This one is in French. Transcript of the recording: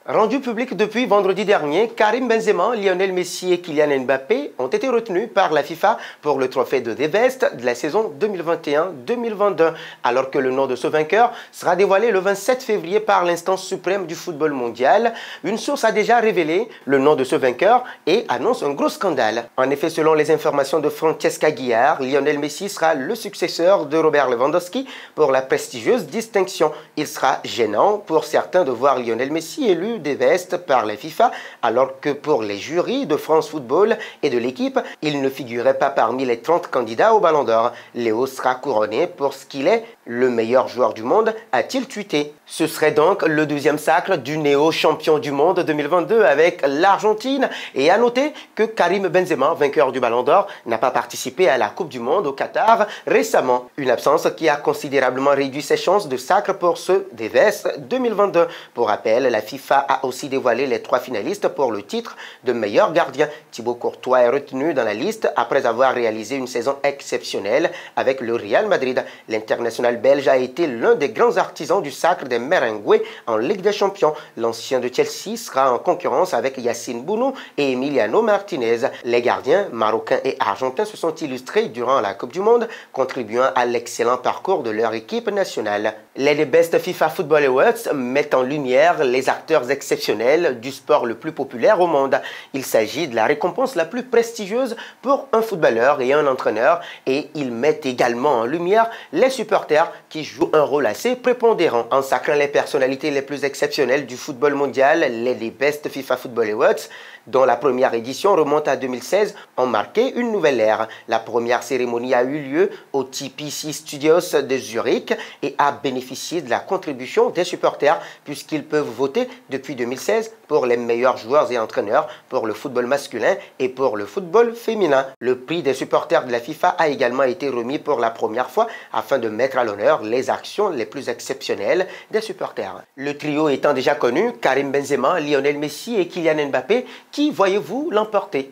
Rendu public depuis vendredi dernier, Karim Benzema, Lionel Messi et Kylian Mbappé ont été retenus par la FIFA pour le trophée de The Best de la saison 2021-2022, alors que le nom de ce vainqueur sera dévoilé le 27 février par l'instance suprême du football mondial. Une source a déjà révélé le nom de ce vainqueur et annonce un gros scandale. En effet, selon les informations de Francesca Guillard, Lionel Messi sera le successeur de Robert Lewandowski pour la prestigieuse distinction. Il sera gênant pour certains de voir Lionel Messi élu des vestes par la FIFA, alors que pour les jurys de France Football et de l'équipe, il ne figurait pas parmi les 30 candidats au Ballon d'Or. Léo sera couronné pour ce qu'il est, le meilleur joueur du monde, a-t-il tweeté. Ce serait donc le deuxième sacre du néo-champion du monde 2022 avec l'Argentine. Et à noter que Karim Benzema, vainqueur du Ballon d'Or, n'a pas participé à la Coupe du Monde au Qatar récemment. Une absence qui a considérablement réduit ses chances de sacre pour ce Deves 2022. Pour rappel, la FIFA a aussi dévoilé les 3 finalistes pour le titre de meilleur gardien. Thibaut Courtois est retenu dans la liste après avoir réalisé une saison exceptionnelle avec le Real Madrid. L'international belge a été l'un des grands artisans du sacre des Merengues en Ligue des Champions. L'ancien de Chelsea sera en concurrence avec Yacine Bounou et Emiliano Martinez. Les gardiens marocains et argentins se sont illustrés durant la Coupe du Monde, contribuant à l'excellent parcours de leur équipe nationale. Les Best FIFA Football Awards mettent en lumière les acteurs exceptionnels du sport le plus populaire au monde. Il s'agit de la récompense la plus prestigieuse pour un footballeur et un entraîneur, et ils mettent également en lumière les supporters qui jouent un rôle assez prépondérant. En sacrant les personnalités les plus exceptionnelles du football mondial, les Best FIFA Football Awards, dont la première édition remonte à 2016, ont marqué une nouvelle ère. La première cérémonie a eu lieu au TPC Studios de Zurich et a bénéficié de la contribution des supporters puisqu'ils peuvent voter depuis 2016 pour les meilleurs joueurs et entraîneurs pour le football masculin et pour le football féminin. Le prix des supporters de la FIFA a également été remis pour la première fois afin de mettre à l'honneur les actions les plus exceptionnelles des supporters. Le trio étant déjà connu, Karim Benzema, Lionel Messi et Kylian Mbappé, qui voyez-vous l'emporter?